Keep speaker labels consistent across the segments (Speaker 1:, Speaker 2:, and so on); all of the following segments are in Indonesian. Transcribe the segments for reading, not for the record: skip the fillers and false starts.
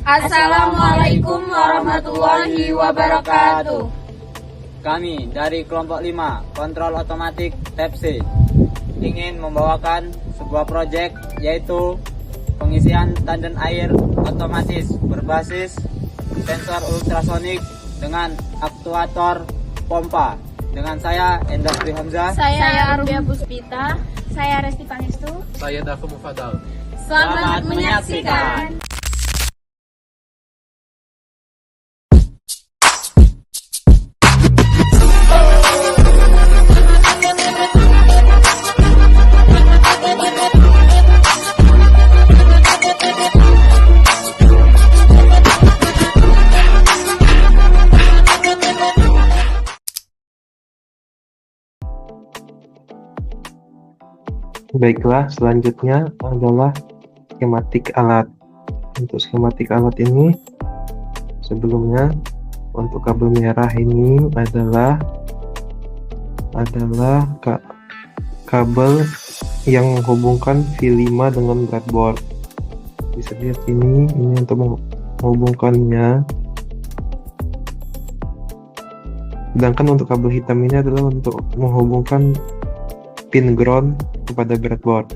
Speaker 1: Assalamualaikum warahmatullahi wabarakatuh.
Speaker 2: Kami dari kelompok 5 Kontrol Otomatik Tab C ingin membawakan sebuah proyek, yaitu pengisian tanden air otomatis berbasis sensor ultrasonik dengan aktuator pompa. Dengan saya Endar Hamzah.
Speaker 1: Saya Arubia Puspita. Saya Resti Pangestu.
Speaker 3: Saya Dafu Mufadal.
Speaker 1: Selamat menyaksikan.
Speaker 4: Baiklah, selanjutnya adalah skematik alat. Untuk skematik alat ini, sebelumnya untuk kabel merah ini adalah kabel yang menghubungkan V5 dengan breadboard. Bisa dilihat ini untuk menghubungkannya. Sedangkan untuk kabel hitam ini adalah untuk menghubungkan pin ground kepada breadboard.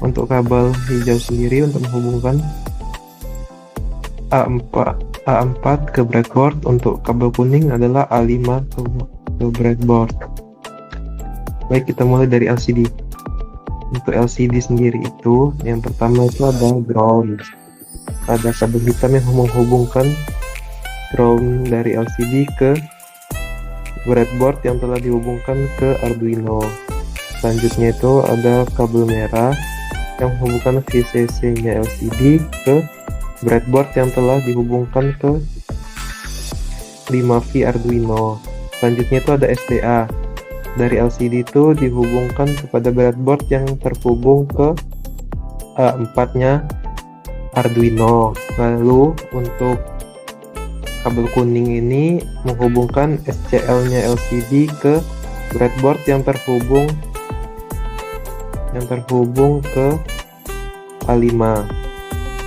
Speaker 4: Untuk kabel hijau sendiri untuk menghubungkan A4 ke breadboard. Untuk kabel kuning adalah A5 ke breadboard. Baik, kita mulai dari LCD. Untuk LCD sendiri itu, yang pertama itu ada ground. Ada kabel hitam yang menghubungkan ground dari LCD ke breadboard yang telah dihubungkan ke Arduino. Selanjutnya itu ada kabel merah yang menghubungkan VCC-nya LCD ke breadboard yang telah dihubungkan ke 5V Arduino. Selanjutnya itu ada SDA. Dari LCD itu dihubungkan kepada breadboard yang terhubung ke A4-nya Arduino. Lalu untuk kabel kuning ini menghubungkan SCL-nya LCD ke breadboard yang terhubung ke A5.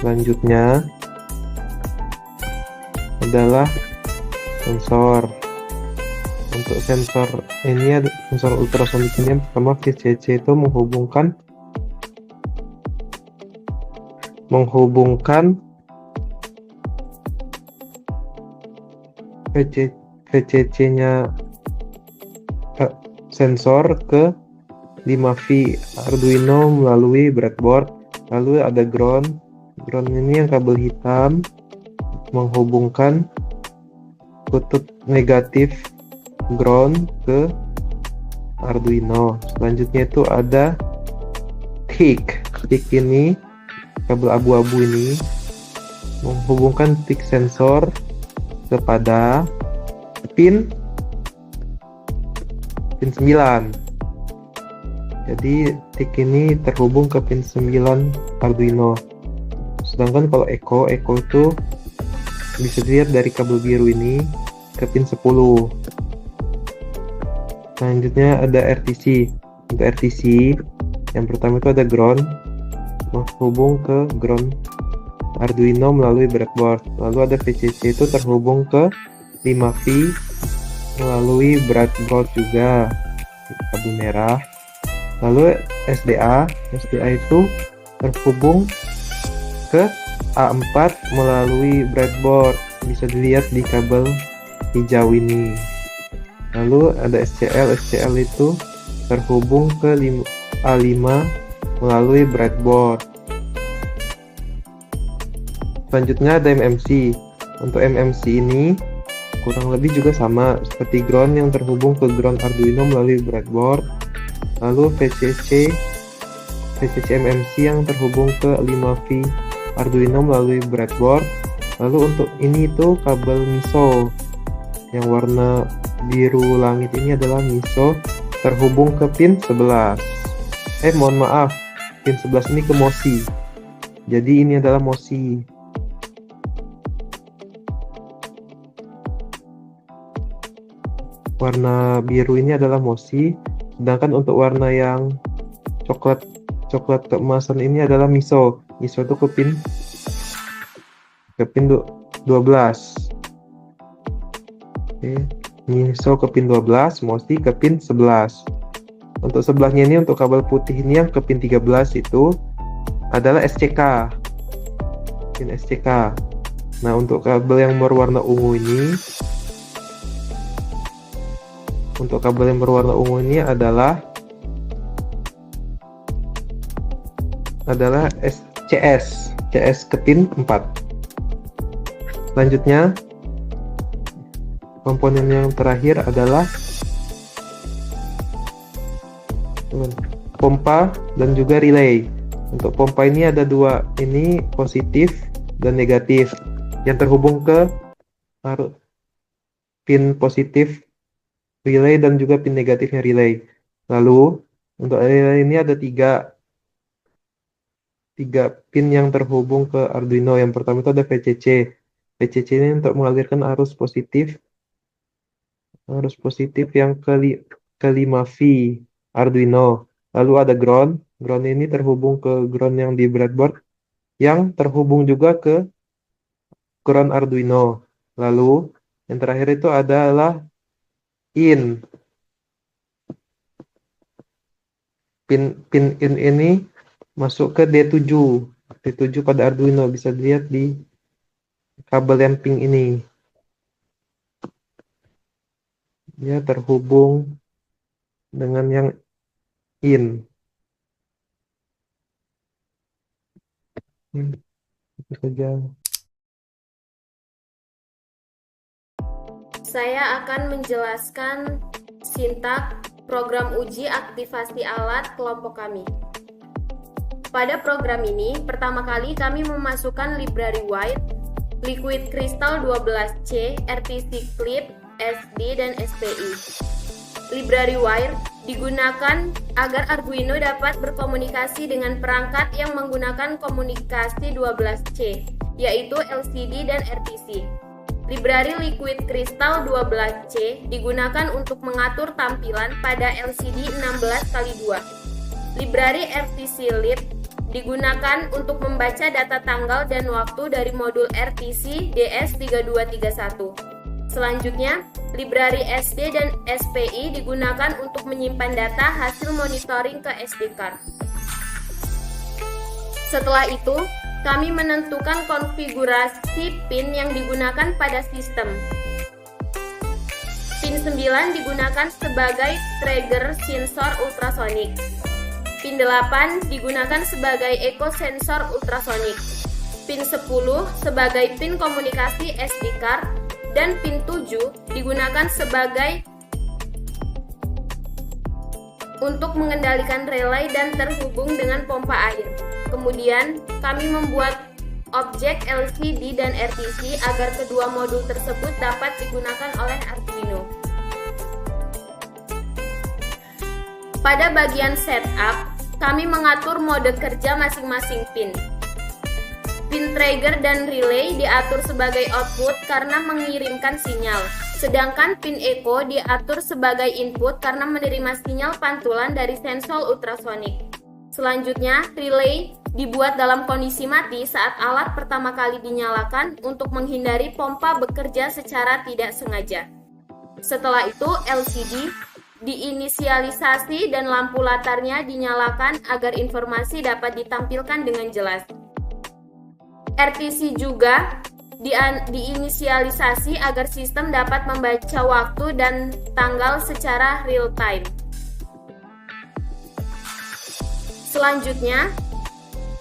Speaker 4: Selanjutnya adalah sensor. Untuk sensor ini ada sensor ultrasonik ini, yang pertama VCC itu menghubungkan VCC-nya sensor ke 5V Arduino melalui breadboard. Lalu ada ground ini yang kabel hitam menghubungkan kutub negatif ground ke Arduino. Selanjutnya itu ada tick ini kabel abu-abu ini menghubungkan tick sensor kepada pin 9. Jadi tick ini terhubung ke pin 9 Arduino. Sedangkan kalau echo itu bisa dilihat dari kabel biru ini ke pin 10. Selanjutnya ada RTC. Untuk RTC yang pertama itu ada ground menghubung ke ground Arduino melalui breadboard. Lalu ada VCC itu terhubung ke 5V melalui breadboard juga, kabel merah. Lalu SDA itu terhubung ke A4 melalui breadboard, bisa dilihat di kabel hijau ini. Lalu ada SCL itu terhubung ke A5 melalui breadboard. Selanjutnya ada MMC. Untuk MMC ini kurang lebih juga sama seperti ground yang terhubung ke ground Arduino melalui breadboard. Lalu VCC MMC yang terhubung ke 5V Arduino melalui breadboard. Lalu untuk ini itu kabel MISO yang warna biru langit ini adalah MISO terhubung ke pin 11. Mohon maaf, pin 11 ini ke MOSI. Jadi ini adalah MOSI. Warna biru ini adalah MOSI, sedangkan untuk warna yang coklat keemasan ini adalah MISO. MISO itu ke pin ke pin 12. Oke, nyesel ke pin 12, mostly ke pin 11. Untuk sebelahnya ini, untuk kabel putih ini yang ke pin 13 itu adalah SCK, pin SCK. Nah, untuk kabel yang berwarna ungu ini, adalah CS ke pin 4. Selanjutnya, komponen yang terakhir adalah pompa dan juga relay. Untuk pompa ini ada dua, ini positif dan negatif, yang terhubung ke pin positif relay dan juga pin negatifnya relay. Lalu untuk relay ini ada tiga pin yang terhubung ke Arduino. Yang pertama itu ada VCC. VCC ini untuk mengalirkan arus positif yang ke 5V Arduino. Lalu ada ground. Ground ini terhubung ke ground yang di breadboard, yang terhubung juga ke ground Arduino. Lalu yang terakhir itu adalah in. Pin in ini masuk ke D7 pada Arduino, bisa dilihat di kabel yang pink ini. Dia terhubung dengan yang in. Itu saja.
Speaker 1: Saya akan menjelaskan sintak program uji aktivasi alat kelompok kami. Pada program ini, pertama kali kami memasukkan library white, liquid crystal 12C, RTC clip, SD, dan SPI. Library wire digunakan agar Arduino dapat berkomunikasi dengan perangkat yang menggunakan komunikasi 12C, yaitu LCD dan RTC. Library Liquid Crystal 12C digunakan untuk mengatur tampilan pada LCD 16x2. Library RTC Lib digunakan untuk membaca data tanggal dan waktu dari modul RTC DS3231. Selanjutnya, library SD dan SPI digunakan untuk menyimpan data hasil monitoring ke SD card. Setelah itu, kami menentukan konfigurasi pin yang digunakan pada sistem. Pin 9 digunakan sebagai trigger sensor ultrasonik. Pin 8 digunakan sebagai echo sensor ultrasonik. Pin 10 sebagai pin komunikasi SD card. Dan pin 7 digunakan sebagai untuk mengendalikan relay dan terhubung dengan pompa air. Kemudian, kami membuat objek LCD dan RTC agar kedua modul tersebut dapat digunakan oleh Arduino. Pada bagian setup, kami mengatur mode kerja masing-masing pin. Pin trigger dan relay diatur sebagai output karena mengirimkan sinyal, sedangkan pin echo diatur sebagai input karena menerima sinyal pantulan dari sensor ultrasonik. Selanjutnya, relay dibuat dalam kondisi mati saat alat pertama kali dinyalakan untuk menghindari pompa bekerja secara tidak sengaja. Setelah itu, LCD diinisialisasi dan lampu latarnya dinyalakan agar informasi dapat ditampilkan dengan jelas. RTC juga diinisialisasi agar sistem dapat membaca waktu dan tanggal secara real time. Selanjutnya,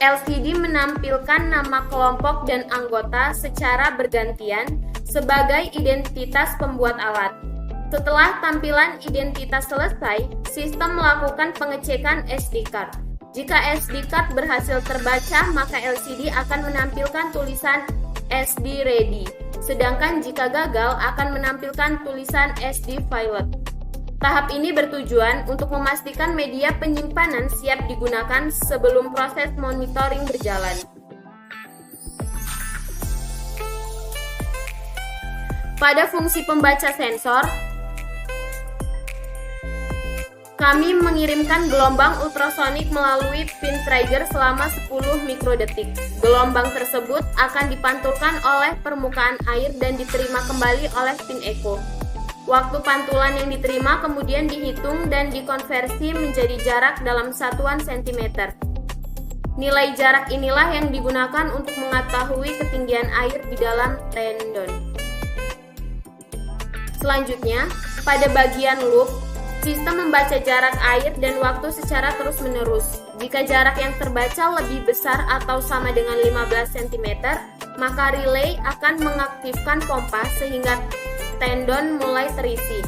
Speaker 1: LCD menampilkan nama kelompok dan anggota secara bergantian sebagai identitas pembuat alat. Setelah tampilan identitas selesai, sistem melakukan pengecekan SD card. Jika SD card berhasil terbaca, maka LCD akan menampilkan tulisan SD ready. Sedangkan jika gagal, akan menampilkan tulisan SD failed. Tahap ini bertujuan untuk memastikan media penyimpanan siap digunakan sebelum proses monitoring berjalan. Pada fungsi pembaca sensor, Kami mengirimkan gelombang ultrasonik melalui pin trigger selama 10 mikrodetik. Gelombang tersebut akan dipantulkan oleh permukaan air dan diterima kembali oleh pin echo. Waktu pantulan yang diterima kemudian dihitung dan dikonversi menjadi jarak dalam satuan sentimeter. Nilai jarak inilah yang digunakan untuk mengetahui ketinggian air di dalam tendon. Selanjutnya, pada bagian loop, sistem membaca jarak air dan waktu secara terus-menerus. Jika jarak yang terbaca lebih besar atau sama dengan 15 cm, maka relay akan mengaktifkan pompa sehingga tendon mulai terisi.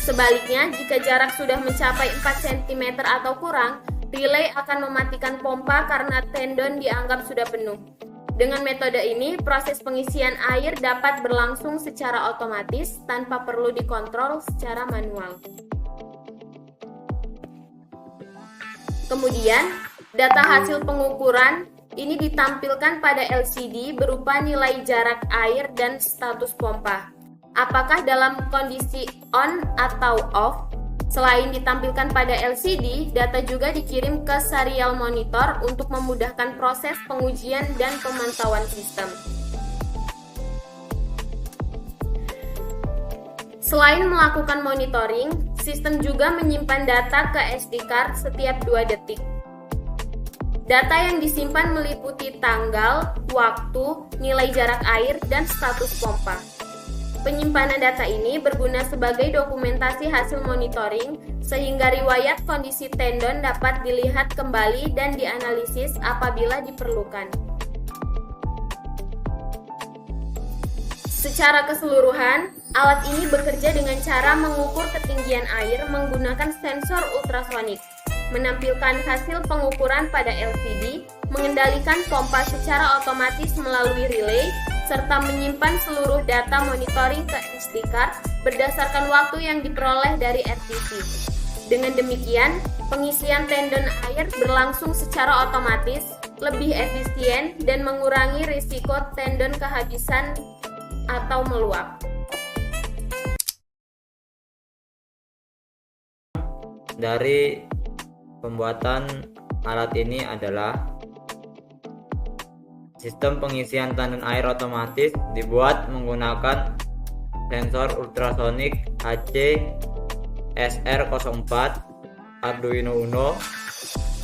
Speaker 1: Sebaliknya, jika jarak sudah mencapai 4 cm atau kurang, relay akan mematikan pompa karena tendon dianggap sudah penuh. Dengan metode ini, proses pengisian air dapat berlangsung secara otomatis tanpa perlu dikontrol secara manual. Kemudian, data hasil pengukuran ini ditampilkan pada LCD berupa nilai jarak air dan status pompa. Apakah dalam kondisi on atau off? Selain ditampilkan pada LCD, data juga dikirim ke serial monitor untuk memudahkan proses pengujian dan pemantauan sistem. Selain melakukan monitoring, sistem juga menyimpan data ke SD card setiap 2 detik. Data yang disimpan meliputi tanggal, waktu, nilai jarak air, dan status pompa. Penyimpanan data ini berguna sebagai dokumentasi hasil monitoring, sehingga riwayat kondisi tendon dapat dilihat kembali dan dianalisis apabila diperlukan. Secara keseluruhan, alat ini bekerja dengan cara mengukur ketinggian air menggunakan sensor ultrasonik, menampilkan hasil pengukuran pada LCD, mengendalikan pompa secara otomatis melalui relay, serta menyimpan seluruh data monitoring ke SD card berdasarkan waktu yang diperoleh dari RTC. Dengan demikian, pengisian tendon air berlangsung secara otomatis, lebih efisien, dan mengurangi risiko tendon kehabisan atau meluap.
Speaker 2: Dari pembuatan alat ini adalah sistem pengisian tandon air otomatis dibuat menggunakan sensor ultrasonik HC SR04, Arduino Uno,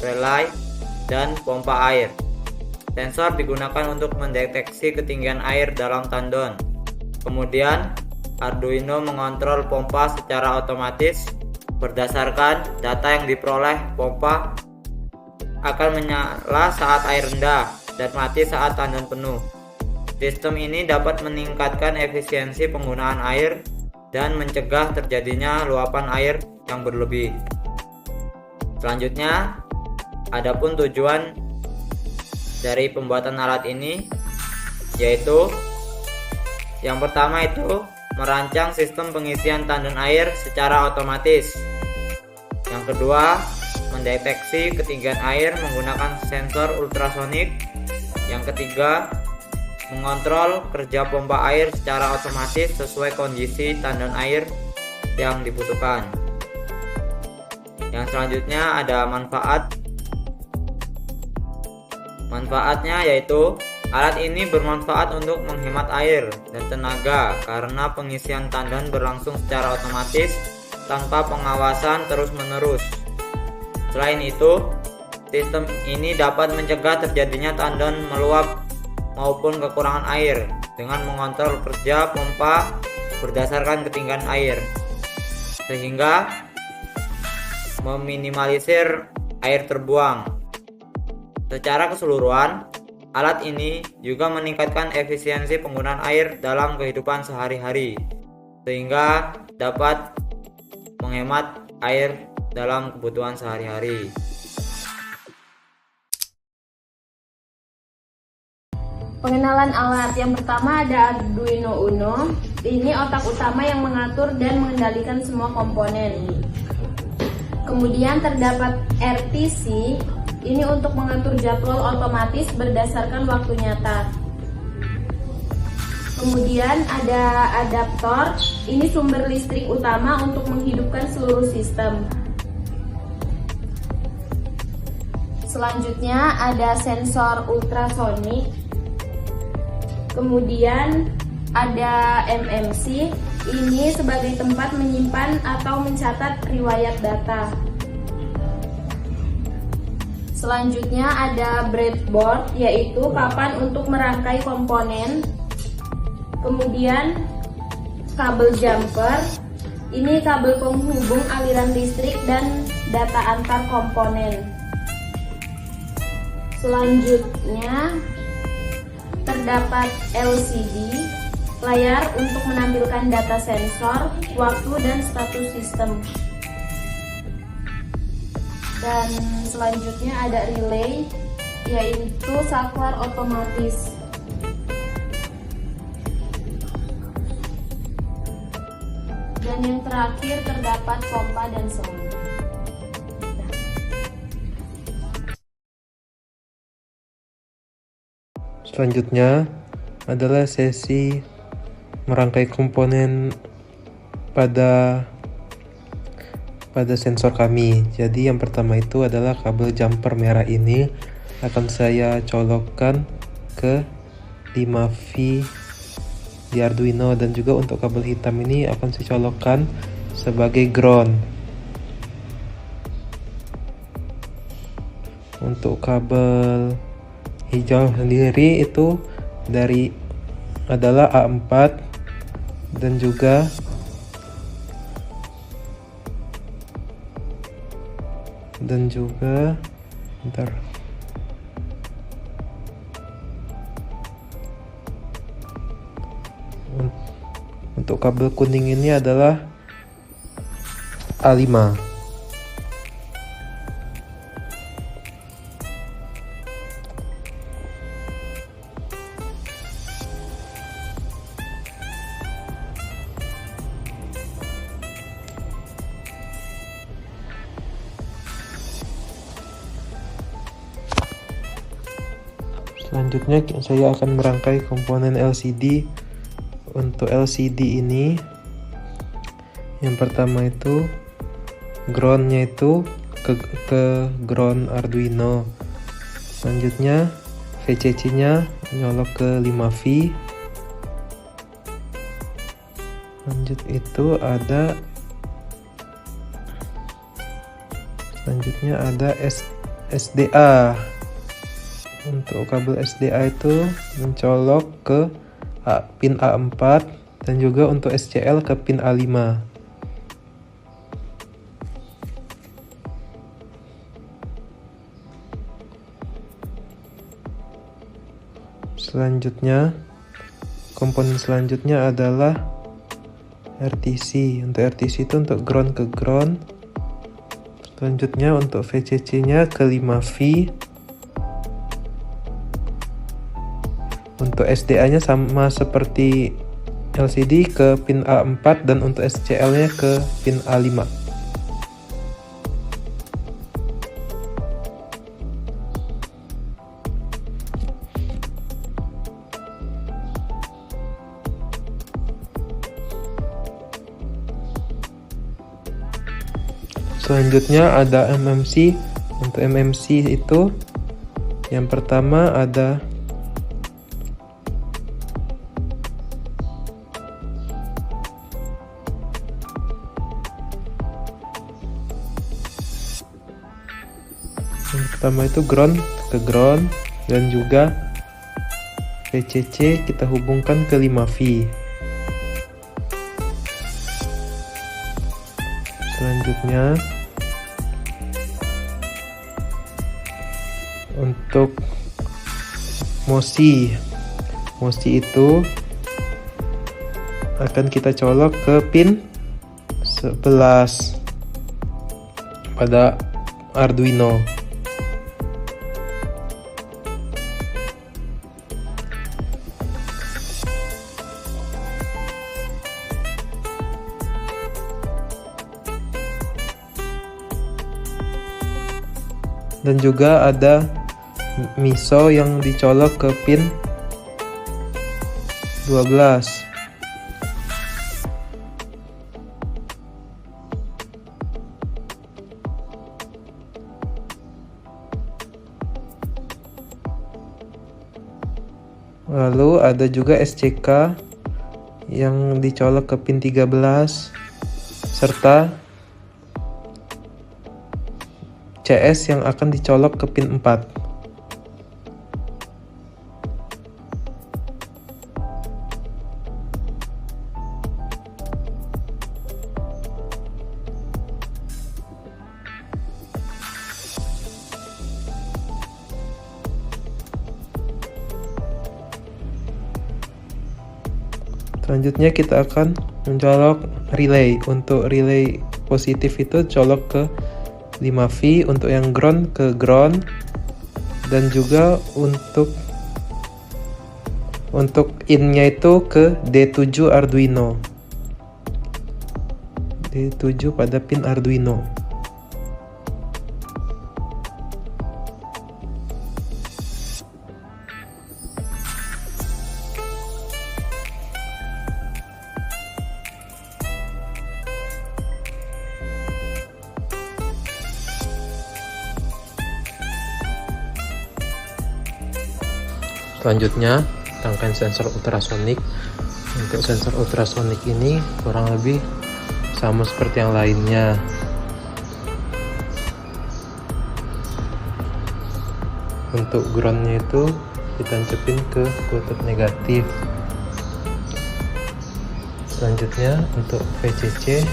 Speaker 2: relay, dan pompa air. Sensor digunakan untuk mendeteksi ketinggian air dalam tandon. Kemudian, Arduino mengontrol pompa secara otomatis. Berdasarkan data yang diperoleh, pompa akan menyala saat air rendah dan mati saat tandon penuh. Sistem ini dapat meningkatkan efisiensi penggunaan air dan mencegah terjadinya luapan air yang berlebih. Selanjutnya, adapun tujuan dari pembuatan alat ini yaitu yang pertama itu merancang sistem pengisian tandon air secara otomatis. Yang kedua, mendeteksi ketinggian air menggunakan sensor ultrasonik. Yang ketiga, mengontrol kerja pompa air secara otomatis sesuai kondisi tandon air yang dibutuhkan. Yang selanjutnya ada manfaatnya yaitu alat ini bermanfaat untuk menghemat air dan tenaga karena pengisian tandon berlangsung secara otomatis tanpa pengawasan terus-menerus. Selain itu, sistem ini dapat mencegah terjadinya tandon meluap maupun kekurangan air dengan mengontrol kerja pompa berdasarkan ketinggian air, sehingga meminimalisir air terbuang. Secara keseluruhan, alat ini juga meningkatkan efisiensi penggunaan air dalam kehidupan sehari-hari, sehingga dapat menghemat air dalam kebutuhan sehari-hari.
Speaker 1: Pengenalan alat yang pertama ada Arduino Uno. Ini otak utama yang mengatur dan mengendalikan semua komponen. Kemudian terdapat RTC. Ini untuk mengatur jadwal otomatis berdasarkan waktu nyata. Kemudian ada adaptor. Ini sumber listrik utama untuk menghidupkan seluruh sistem. Selanjutnya ada sensor ultrasonik. Kemudian ada MMC. Ini sebagai tempat menyimpan atau mencatat riwayat data. Selanjutnya ada breadboard, yaitu papan untuk merangkai komponen. Kemudian kabel jumper. Ini kabel penghubung aliran listrik dan data antar komponen. Selanjutnya terdapat LCD, layar untuk menampilkan data sensor, waktu, dan status sistem. Dan selanjutnya ada relay, yaitu saklar otomatis. Dan yang terakhir terdapat pompa dan selang.
Speaker 4: Selanjutnya adalah sesi merangkai komponen pada sensor kami. Jadi yang pertama itu adalah kabel jumper merah ini akan saya colokkan ke 5V di Arduino, dan juga untuk kabel hitam ini akan saya colokkan sebagai ground. Untuk kabel hijau sendiri itu adalah A4 dan juga bentar. Untuk kabel kuning ini adalah A5. Selanjutnya saya akan merangkai komponen LCD. Untuk LCD ini, yang pertama itu groundnya itu ke ground Arduino. Selanjutnya VCC nya nyolok ke 5V. Lanjut itu ada SDA. Untuk kabel SDA itu mencolok ke pin A4, dan juga untuk SCL ke pin A5. Selanjutnya, komponen selanjutnya adalah RTC. Untuk RTC itu untuk ground ke ground. Selanjutnya untuk VCC nya ke 5V. Untuk SDA nya sama seperti LCD ke pin A4, dan untuk SCL nya ke pin A5. Selanjutnya ada MMC. Untuk MMC itu yang pertama ada ground ke ground, dan juga VCC kita hubungkan ke 5V. Selanjutnya untuk MOSI itu akan kita colok ke pin 11 pada Arduino. Dan juga ada MISO yang dicolok ke pin 12. Lalu ada juga SCK yang dicolok ke pin 13 serta CS yang akan dicolok ke pin 4. Selanjutnya kita akan mencolok relay. Untuk relay positif itu colok ke 5V, untuk yang ground ke ground, dan juga untuk in-nya itu ke D7 Arduino. D7 pada pin Arduino. Selanjutnya, rangkaian sensor ultrasonik. Untuk sensor ultrasonik ini kurang lebih sama seperti yang lainnya. Untuk groundnya itu ditancepin ke kutub negatif. Selanjutnya untuk VCC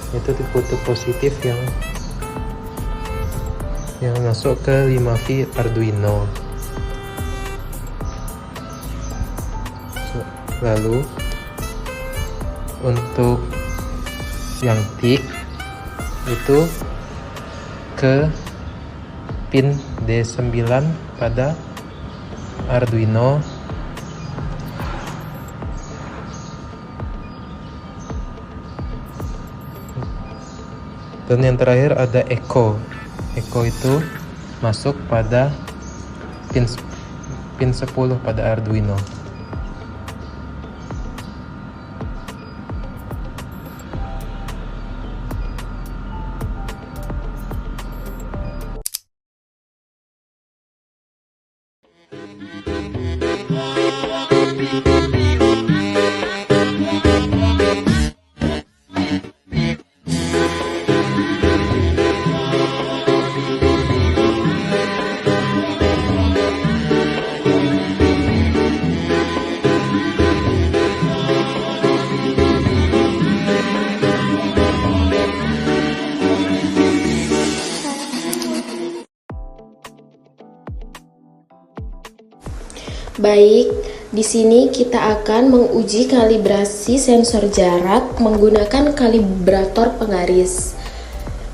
Speaker 4: itu di kutub positif yang masuk ke 5V Arduino. Lalu untuk yang TIC itu ke pin D9 pada Arduino. Dan yang terakhir ada Echo. Echo itu masuk pada pin 10 pada Arduino.
Speaker 1: Baik, di sini kita akan menguji kalibrasi sensor jarak menggunakan kalibrator penggaris.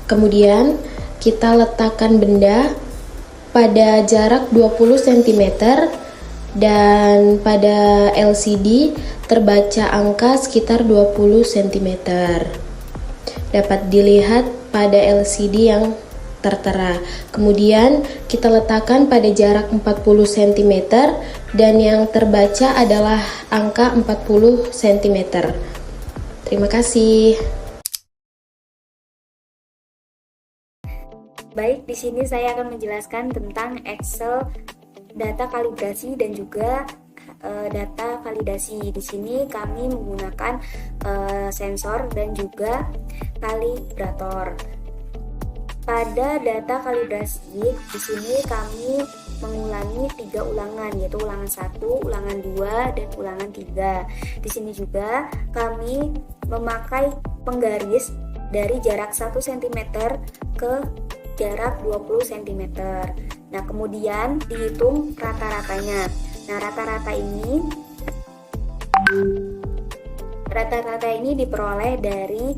Speaker 1: Kemudian, kita letakkan benda pada jarak 20 cm dan pada LCD terbaca angka sekitar 20 cm. Dapat dilihat pada LCD yang tertera. Kemudian kita letakkan pada jarak 40 cm dan yang terbaca adalah angka 40 cm. Terima kasih. Baik, di sini saya akan menjelaskan tentang Excel data kalibrasi dan juga data validasi. Di sini kami menggunakan sensor dan juga kalibrator. Pada data kalibrasi, di sini kami mengulangi 3 ulangan, yaitu ulangan 1, ulangan 2, dan ulangan 3. Di sini juga kami memakai penggaris dari jarak 1 cm ke jarak 20 cm. Nah, kemudian dihitung rata-ratanya. Nah, rata-rata ini diperoleh dari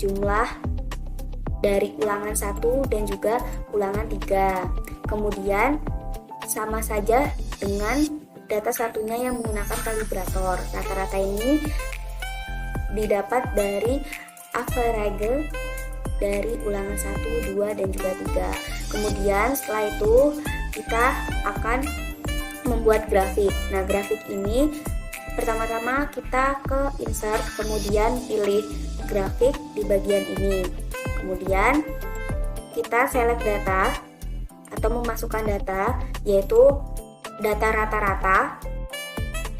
Speaker 1: jumlah dari ulangan 1 dan juga ulangan 3. Kemudian sama saja dengan data satunya yang menggunakan kalibrator. Rata-rata ini didapat dari average dari ulangan 1, 2, dan juga 3. Kemudian setelah itu kita akan membuat grafik. Nah, grafik ini pertama-tama kita ke insert, kemudian pilih grafik di bagian ini. Kemudian kita select data atau memasukkan data, yaitu data rata-rata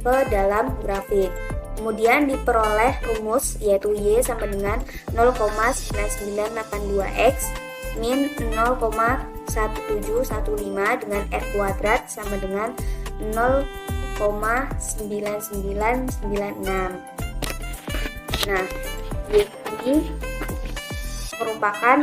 Speaker 3: ke dalam grafik. Kemudian diperoleh rumus yaitu Y sama dengan 0,9982X min 0,1715 dengan R kuadrat sama dengan 0,9996. Nah, Y ini merupakan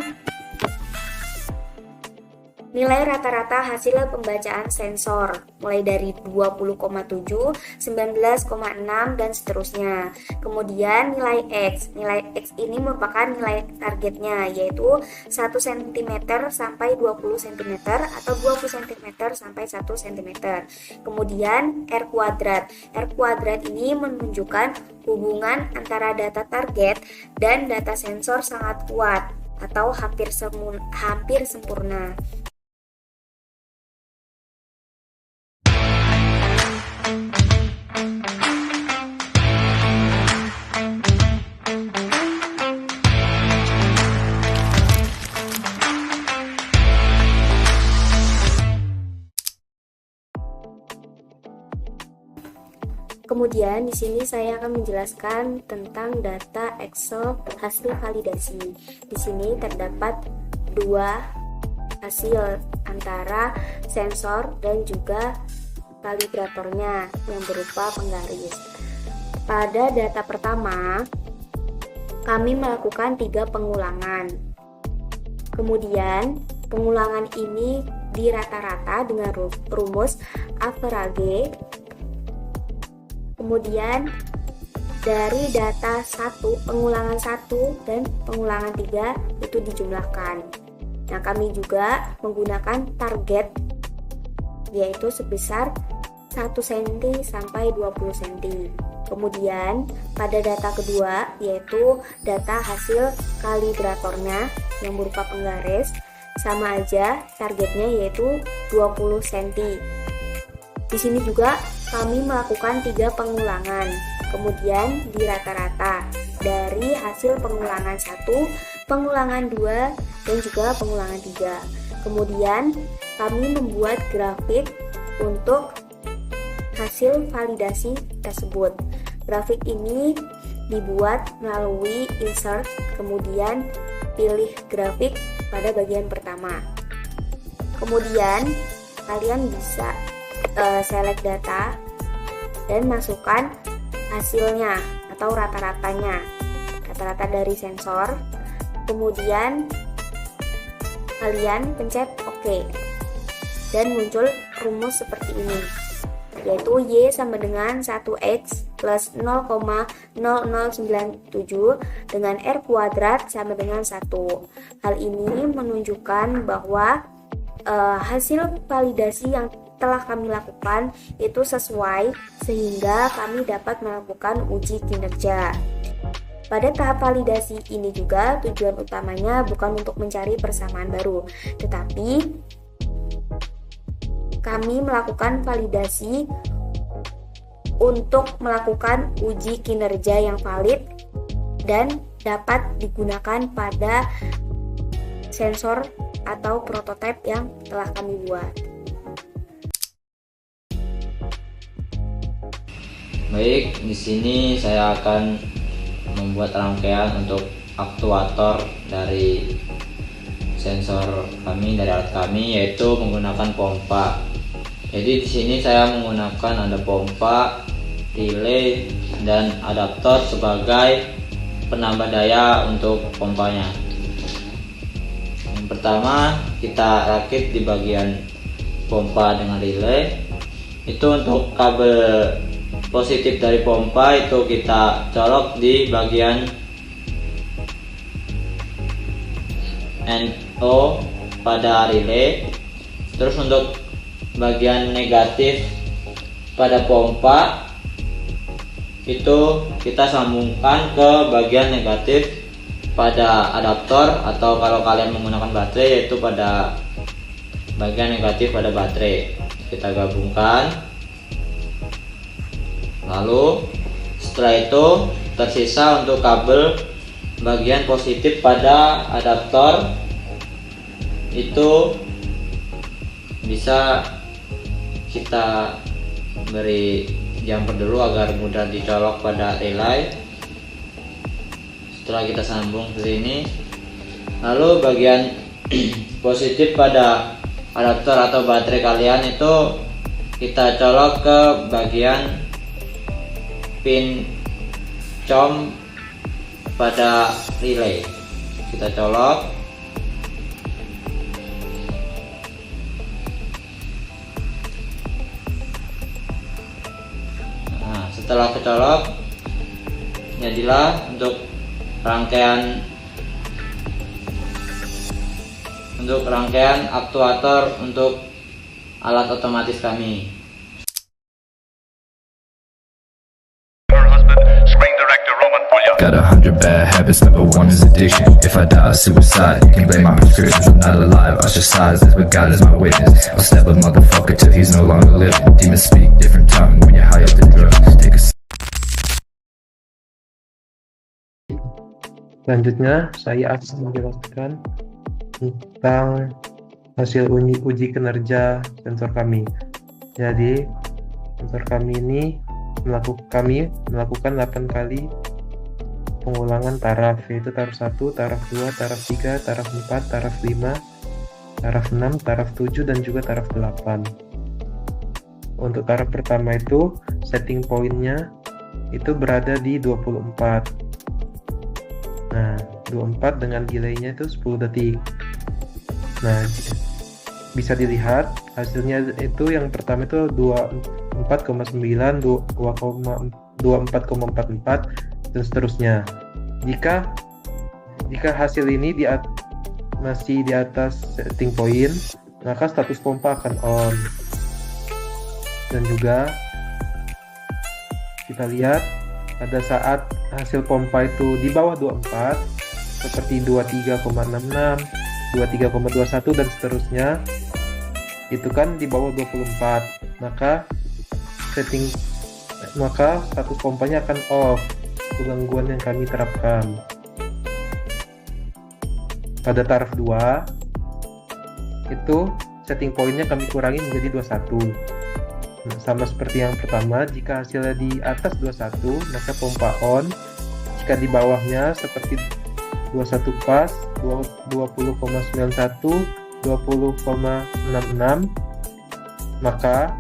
Speaker 3: nilai rata-rata hasil pembacaan sensor mulai dari 20,7, 19,6 dan seterusnya. Kemudian nilai X. Nilai X ini merupakan nilai targetnya yaitu 1 cm sampai 20 cm atau 20 cm sampai 1 cm. Kemudian R kuadrat. R kuadrat ini menunjukkan hubungan antara data target dan data sensor sangat kuat atau hampir sempurna. Kemudian di sini saya akan menjelaskan tentang data Excel hasil validasi. Di sini terdapat dua hasil antara sensor dan juga kalibratornya yang berupa penggaris. Pada data pertama, kami melakukan 3 pengulangan. Kemudian pengulangan ini dirata-rata dengan rumus average. Kemudian dari data 1, pengulangan 1 dan pengulangan 3 itu dijumlahkan. Nah, kami juga menggunakan target yaitu sebesar 1 cm sampai 20 cm. Kemudian pada data kedua yaitu data hasil kalibratornya yang berupa penggaris, sama aja targetnya yaitu 20 cm. Di sini juga kami melakukan 3 pengulangan, kemudian dirata-rata dari hasil pengulangan 1, pengulangan 2, dan juga pengulangan 3. Kemudian kami membuat grafik untuk hasil validasi tersebut. Grafik ini dibuat melalui insert, kemudian pilih grafik pada bagian pertama. Kemudian kalian bisa select data dan masukkan hasilnya atau rata-ratanya, rata-rata dari sensor. Kemudian kalian pencet OK dan muncul rumus seperti ini, yaitu Y sama dengan 1X plus 0,0097 dengan R kuadrat sama dengan 1. Hal ini menunjukkan bahwa hasil validasi yang telah kami lakukan itu sesuai sehingga kami dapat melakukan uji kinerja. Pada tahap validasi ini juga tujuan utamanya bukan untuk mencari persamaan baru, tetapi kami melakukan validasi untuk melakukan uji kinerja yang valid dan dapat digunakan pada sensor atau prototipe yang telah kami buat.
Speaker 2: Baik, di sini saya akan membuat rangkaian untuk aktuator dari sensor kami, dari alat kami, yaitu menggunakan pompa. Jadi di sini saya menggunakan ada pompa, relay, dan adaptor sebagai penambah daya untuk pompanya. Yang pertama kita rakit di bagian pompa dengan relay. Itu untuk kabel positif dari pompa itu kita colok di bagian NO pada relay. Terus untuk bagian negatif pada pompa itu kita sambungkan ke bagian negatif pada adaptor, atau kalau kalian menggunakan baterai yaitu pada bagian negatif pada baterai. Kita gabungkan. Lalu setelah itu tersisa untuk kabel bagian positif pada adaptor, itu bisa kita beri jumper dulu agar mudah dicolok pada relay. Setelah kita sambung ke sini, lalu bagian positif pada adaptor atau baterai kalian itu kita colok ke bagian pin com pada relay. Kita colok. Nah, setelah kecolok, jadilah untuk rangkaian aktuator untuk alat otomatis kami.
Speaker 5: Got 100 bad habits, number one is addiction. If I die, suicide, you can blame my prescriptions. I'm not alive, ostracized, that's what God is my witness. I'll stab a motherfucker till he's no longer living. Demons speak different tongue when you're high up the drugs. Take a
Speaker 4: Selanjutnya, saya akan menjelaskan tentang hasil uji kinerja sensor kami. Jadi, sensor kami ini melakukan 8 kali pengulangan taraf, yaitu taraf 1, taraf 2, taraf 3, taraf 4, taraf 5, taraf 6, taraf 7, dan juga taraf 8. Untuk taraf pertama itu, setting point-nya itu berada di 24. Nah, 24 dengan delay-nya itu 10 detik. Nah, bisa dilihat hasilnya itu yang pertama itu 24,9, 24,44 dan seterusnya. Jika hasil ini masih di atas setting point, maka status pompa akan on. Dan juga kita lihat pada saat hasil pompa itu di bawah 24 seperti 23,66, 23,21 dan seterusnya, itu kan di bawah 24, maka status pompanya akan off. Itu gangguan yang kami terapkan. Pada taraf 2 itu setting pointnya kami kurangi menjadi 21. Nah, sama seperti yang pertama, jika hasilnya di atas 21 maka pompa on. Jika di bawahnya seperti 21 pas, 20,91, 20,66 maka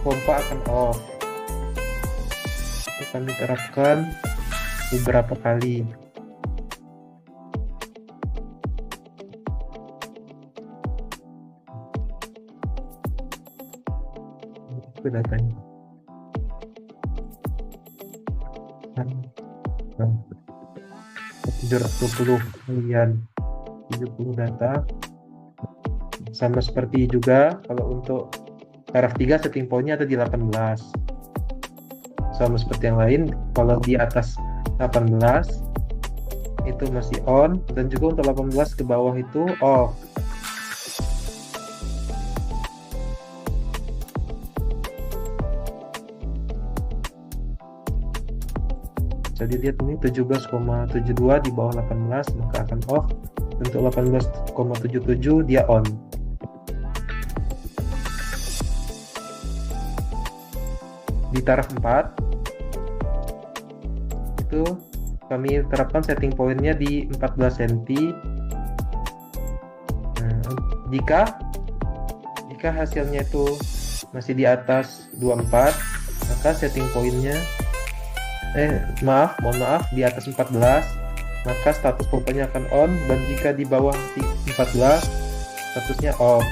Speaker 4: pompa akan off. Itu kami terapkan beberapa kali. Itu datanya. 720 kemudian 70 data. Sama seperti juga kalau untuk taraf 3 setting point-nya ada di 18. Sama seperti yang lain, kalau di atas 18 itu masih on, dan juga untuk 18 ke bawah itu off. Jadi lihat ini 17,72 di bawah 18 maka akan off. Untuk 18,77 dia on. Di taraf 4 itu kami terapkan setting point-nya di 14 cm. Nah, jika hasilnya itu masih di atas 24 maka setting point-nya mohon maaf di atas 14 maka status pompanya akan on, dan jika di bawah 14 statusnya off.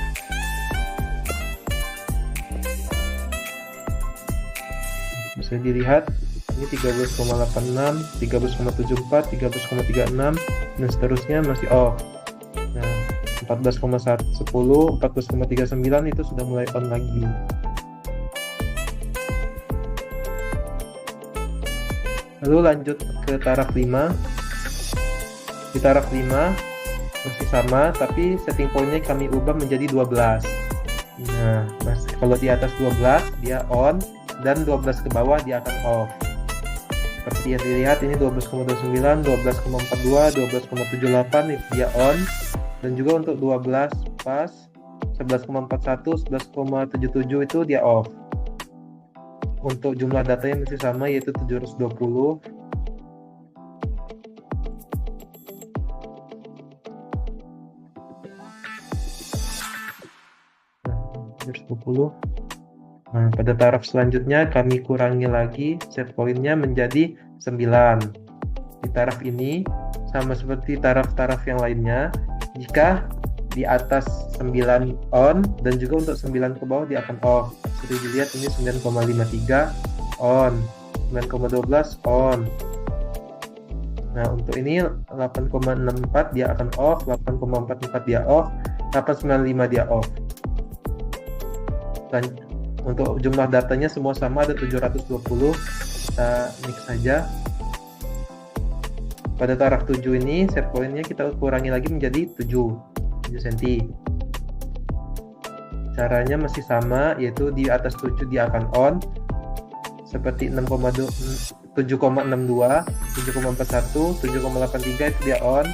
Speaker 4: Bisa dilihat ini 13,86, 13,74, 13,36 dan seterusnya masih off. Nah, 14,10, 14,39 itu sudah mulai on lagi. Lalu lanjut ke taraf 5. Di taraf 5 masih sama, tapi setting point-nya kami ubah menjadi 12. Nah, kalau di atas 12 dia on, dan 12 ke bawah dia akan off. Seperti yang dilihat ini 12,29, 12,42, 12,78 itu dia on, dan juga untuk 12 pas 11,41, 11,77 itu dia off. untuk jumlah datanya masih sama, yaitu 720. Nah, pada taraf selanjutnya kami kurangi lagi set pointnya menjadi 9. Di taraf ini sama seperti taraf-taraf yang lainnya, jika di atas 9 on dan juga untuk 9 ke bawah dia akan off. Seperti dilihat ini 9,53 on, 9,12 on. Nah, untuk ini 8,64 dia akan off, 8,44 dia off, 8,95 dia off. Dan untuk jumlah datanya semua sama, ada 720. Kita mix saja. Pada taraf 7 ini set pointnya kita kurangi lagi menjadi 7 cm. Caranya masih sama, yaitu di atas 7 dia akan on seperti 7,62, 7,41, 7,83 itu dia on,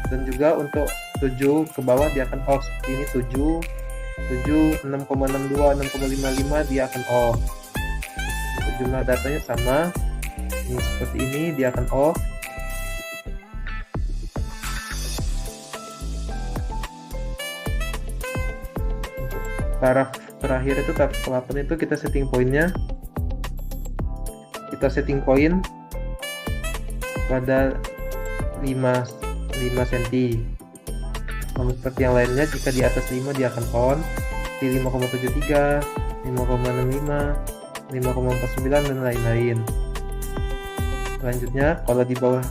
Speaker 4: dan juga untuk 7 ke bawah dia akan off seperti ini 7, 6,62, 6,55 dia akan off. Untuk jumlah datanya sama, ini seperti ini dia akan off. Taraf terakhir itu taraf ke-8 itu kita setting pointnya, kita setting point pada 5 cm. Sama seperti yang lainnya, jika di atas 5 dia akan on di 5,73, 5,65, 5,49 dan lain-lain. Selanjutnya kalau di bawah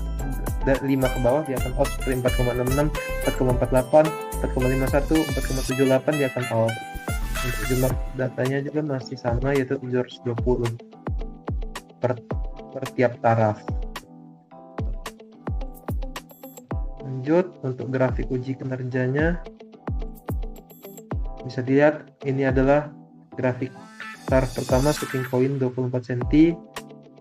Speaker 4: 5 ke bawah dia akan off seperti 4,66, 4,48, 4,51, 4,78 dia akan off. Untuk jumlah datanya juga masih sama, yaitu 720 per tiap taraf. Lanjut untuk grafik uji kinerjanya, bisa dilihat ini adalah grafik taraf pertama setting point 24 cm,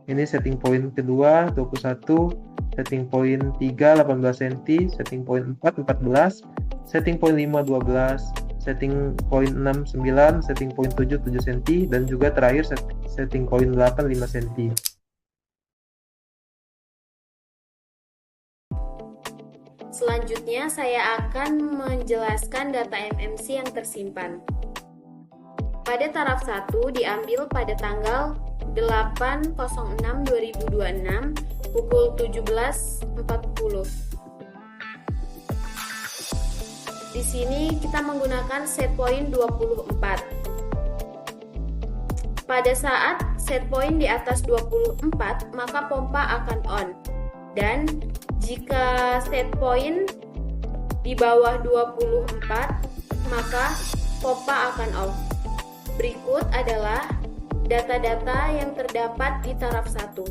Speaker 4: ini setting point kedua 21, setting point 3 18 cm, setting point 4 14, setting point 5 12, setting point 6 9, setting point 7 7 cm, dan juga terakhir setting point 8 5 cm.
Speaker 1: Selanjutnya saya akan menjelaskan data MMC yang tersimpan. Pada taraf 1 diambil pada tanggal 8/06/2026 pukul 17.40. Di sini kita menggunakan set point 24. Pada saat set point di atas 24, maka pompa akan on. Dan jika set point di bawah 24, maka pompa akan off. Berikut adalah data-data yang terdapat di taraf 1.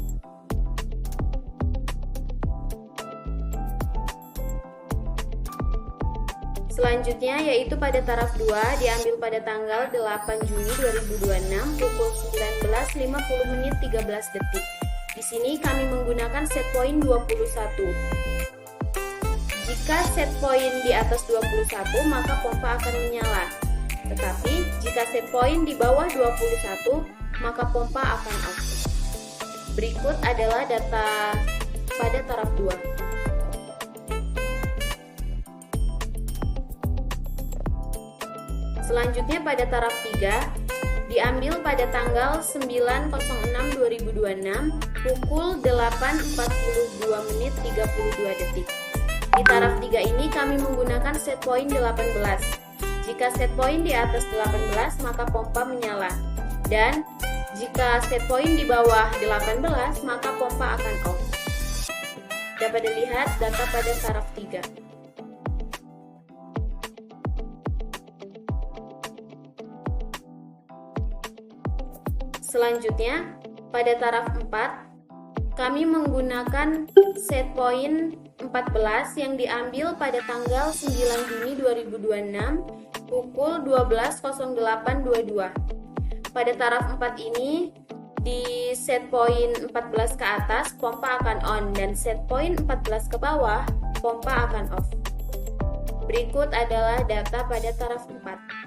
Speaker 1: Selanjutnya yaitu pada taraf 2 diambil pada tanggal 8 Juni 2026 pukul 19.50 Di sini kami menggunakan set point 21. Jika set point di atas 21 maka pompa akan menyala. Tetapi jika set point di bawah 21 maka pompa akan off. Berikut adalah data pada taraf 2. Selanjutnya pada taraf 3 diambil pada tanggal 9/06/2026 pukul 8.42 Di taraf 3 ini kami menggunakan set point 18. Jika set point di atas 18 maka pompa menyala. Dan jika set point di bawah 18 maka pompa akan off. Dapat dilihat data pada taraf 3. Selanjutnya, pada taraf 4, kami menggunakan set point 14 yang diambil pada tanggal 9 Juni 2026 pukul 12.08.22. Pada taraf 4 ini, di set point 14 ke atas, pompa akan on, dan set point 14 ke bawah, pompa akan off. Berikut adalah data pada taraf 4.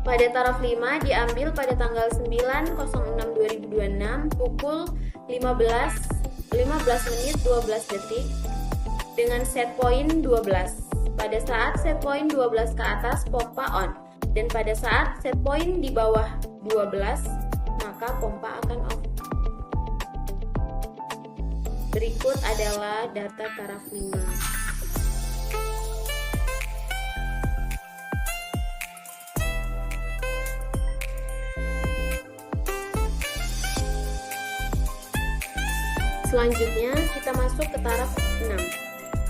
Speaker 1: pada taraf 5 diambil pada tanggal 9.06.2026 pukul 15 menit 12 detik dengan set point 12. Pada saat set point 12 ke atas pompa on, dan pada saat set point di bawah 12 maka pompa akan off. Berikut adalah data taraf 5. Selanjutnya kita masuk ke taraf 6.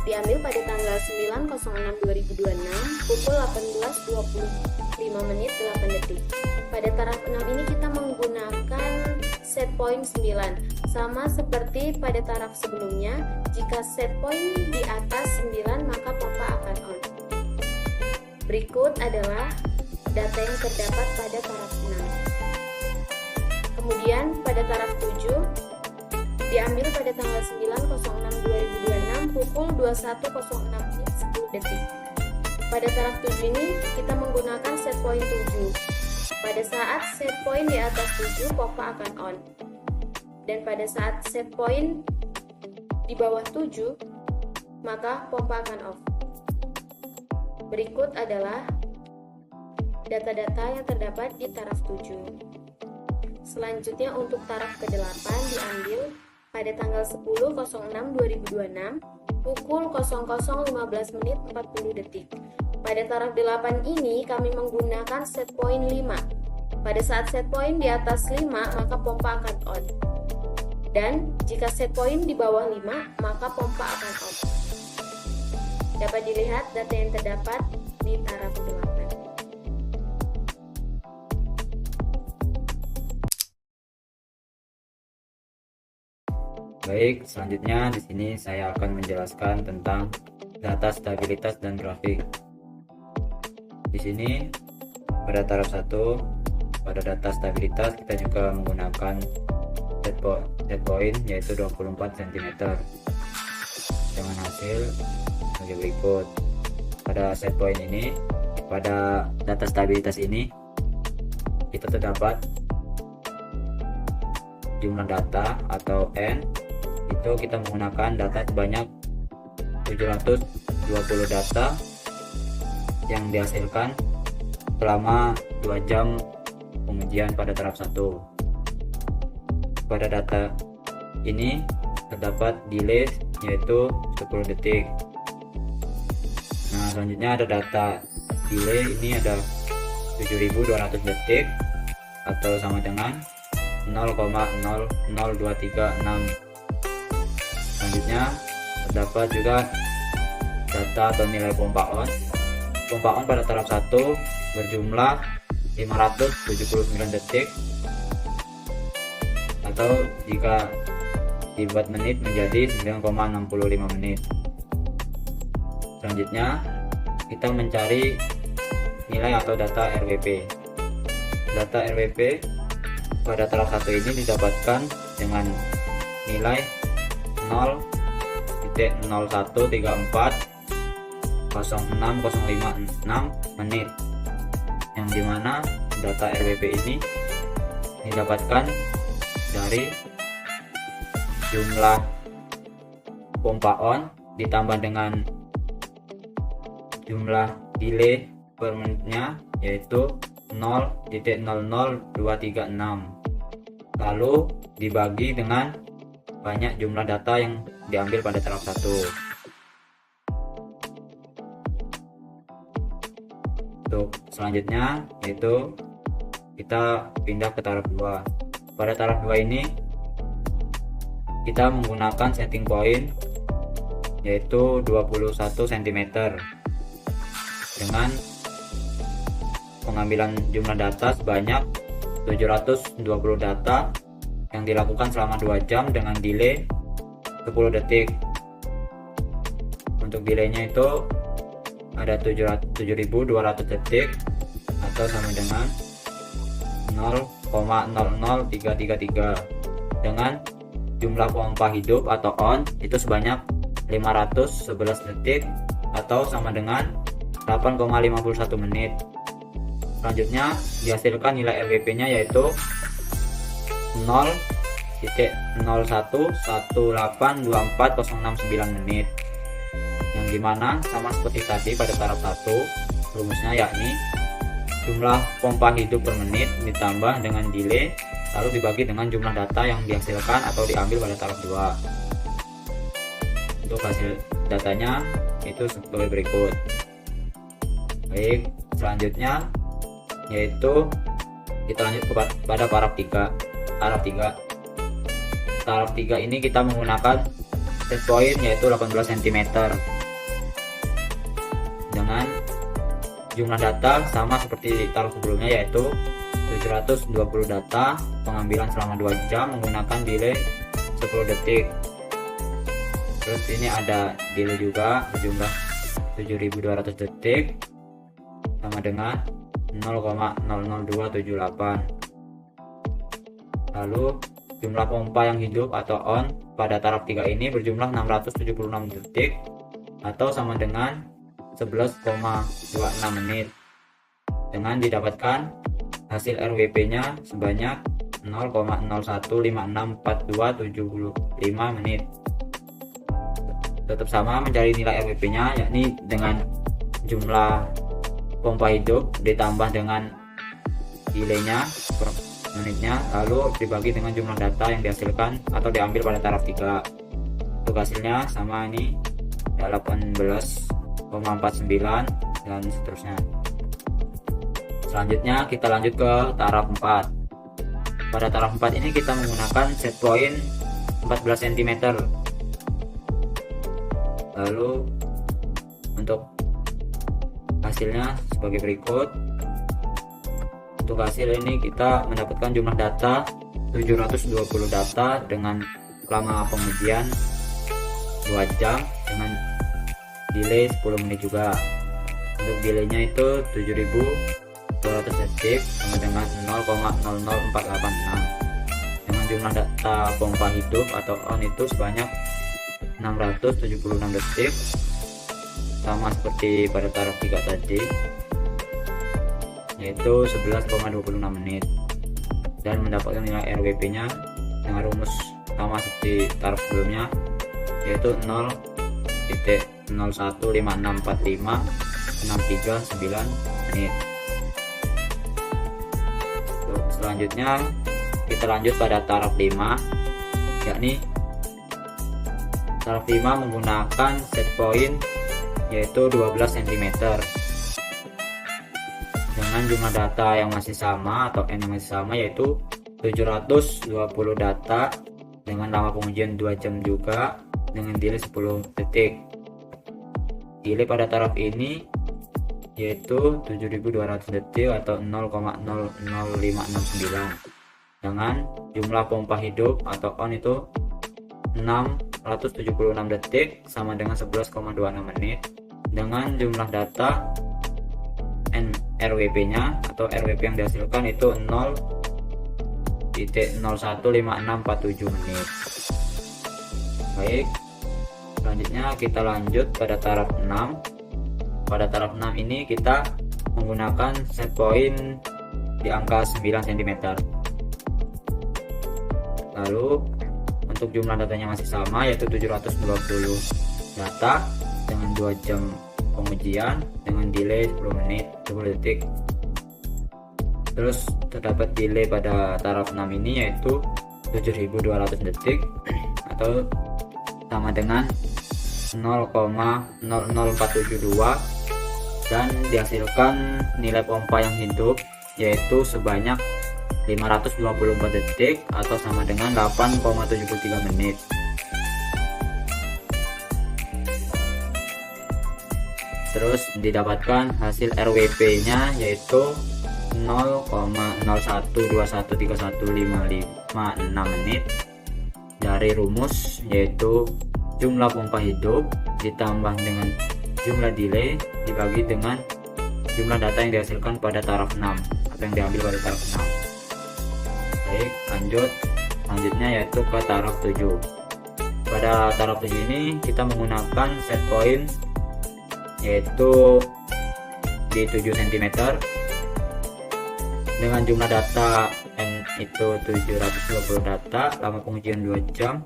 Speaker 1: Diambil pada tanggal 9.06.2026 pukul 18.25 menit 8 detik. Pada taraf 6 ini kita menggunakan set point 9. Sama seperti pada taraf sebelumnya, jika set point di atas 9 maka pompa akan on. Berikut adalah data yang terdapat pada taraf 6. Kemudian pada taraf 7 diambil pada tanggal 9.06.2026 pukul 21.06 detik. Pada taraf 7 ini kita menggunakan set point 7. Pada saat set point di atas 7 pompa akan on. Dan pada saat set point di bawah 7 maka pompa akan off. Berikut adalah data-data yang terdapat di taraf 7. Selanjutnya untuk taraf ke-8 diambil pada tanggal 10.06.2026 pukul 00.15 menit 40 detik. Pada taraf 8 ini kami menggunakan set point 5. Pada saat set point di atas 5 maka pompa akan on. Dan jika set point di bawah 5 maka pompa akan off. Dapat dilihat data yang terdapat di taraf 8.
Speaker 2: Baik, selanjutnya di sini saya akan menjelaskan tentang data stabilitas dan grafik. Di sini pada taraf 1 pada data stabilitas kita juga menggunakan set point yaitu 24 cm dengan hasil sebagai berikut. Pada set point ini, pada data stabilitas ini kita terdapat jumlah data atau N. Itu kita menggunakan data sebanyak 720 data yang dihasilkan selama 2 jam pengujian pada taraf 1. Pada data ini terdapat delay yaitu 10 detik. Nah, selanjutnya ada data delay, ini ada 7200 detik atau sama dengan 0,00236. Selanjutnya terdapat juga data atau nilai pompa on. Pompa on pada taraf 1 berjumlah 579 detik atau jika dibuat menit menjadi 9,65 menit. Selanjutnya kita mencari nilai atau data RWP. Data RWP pada taraf 1 ini didapatkan dengan nilai 0.013406,056 menit, yang dimana data RWP ini didapatkan dari jumlah pompa on ditambah dengan jumlah delay per menitnya yaitu 0.00236, lalu dibagi dengan banyak jumlah data yang diambil pada taraf 1. Untuk selanjutnya yaitu kita pindah ke taraf 2. Pada taraf 2 ini kita menggunakan setting point yaitu 21 cm dengan pengambilan jumlah data sebanyak 720 data yang dilakukan selama 2 jam dengan delay 10 detik. Untuk delaynya itu ada 7200 detik atau sama dengan 0,00333, dengan jumlah pompa hidup atau on itu sebanyak 511 detik atau sama dengan 8,51 menit. Selanjutnya dihasilkan nilai RWP-nya yaitu 0.01182409 menit, yang dimana sama seperti tadi pada taraf 1, rumusnya yakni jumlah pompa hidup per menit ditambah dengan delay lalu dibagi dengan jumlah data yang dihasilkan atau diambil pada taraf 2. Untuk hasil datanya itu sebagai berikut. Baik, selanjutnya yaitu kita lanjut pada taraf 3. Taraf 3 ini kita menggunakan set point yaitu 18 cm dengan jumlah data sama seperti taraf sebelumnya yaitu 720 data, pengambilan selama 2 jam menggunakan delay 10 detik. Terus ini ada delay juga berjumlah 7200 detik sama dengan 0,00278. Lalu jumlah pompa yang hidup atau on pada taraf 3 ini berjumlah 676 detik atau sama dengan 11,26 menit, dengan didapatkan hasil RWP-nya sebanyak 0,01564275 menit. Tetap sama mencari nilai RWP-nya, yakni dengan jumlah pompa hidup ditambah dengan delay-nya per menitnya, lalu dibagi dengan jumlah data yang dihasilkan atau diambil pada taraf 3. Untuk hasilnya sama, ini 18,49 dan seterusnya. Selanjutnya kita lanjut ke taraf 4. Pada taraf 4 ini kita menggunakan set point 14 cm. Lalu untuk hasilnya sebagai berikut. Untuk hasil ini kita mendapatkan jumlah data 720 data dengan lama pengujian 2 jam dengan delay 10 menit juga. Untuk delaynya itu 7200 detik sama dengan 0,00486, dengan jumlah data pompa hidup atau on itu sebanyak 676 detik sama seperti pada taraf 3 tadi, yaitu 11,26 menit, dan mendapatkan nilai RWP-nya dengan rumus sama seperti taraf sebelumnya yaitu 0.01564563 menit. Selanjutnya kita lanjut pada taraf 5, yakni taraf 5 menggunakan set point yaitu 12 cm dengan jumlah data yang masih sama atau N yang masih sama yaitu 720 data dengan lama pengujian 2 jam juga dengan delay 10 detik. Delay pada taraf ini yaitu 7200 detik atau 0,00569, dengan jumlah pompa hidup atau on itu 676 detik sama dengan 11,26 menit, dengan jumlah data RWP-nya atau RWP yang dihasilkan itu 0.015647 menit. Baik, selanjutnya kita lanjut pada taraf 6. Pada taraf 6 ini kita menggunakan set point di angka 9 cm. Lalu untuk jumlah datanya masih sama yaitu 720 data dengan 2 jam pengujian dengan delay 10 menit 10 detik. Terus terdapat delay pada taraf 6 ini yaitu 7200 detik atau sama dengan 0,00472, dan dihasilkan nilai pompa yang hidup yaitu sebanyak 524 detik atau sama dengan 8,73 menit. Terus didapatkan hasil RWP-nya yaitu 0,0121315556 menit dari rumus yaitu jumlah pompa hidup ditambah dengan jumlah delay dibagi dengan jumlah data yang dihasilkan pada taraf 6 atau yang diambil pada taraf 6. Baik, lanjut. Selanjutnya yaitu ke taraf 7. Pada taraf 7 ini kita menggunakan set point yaitu di 7 cm dengan jumlah data N itu 720 data, lama pengujian 2 jam,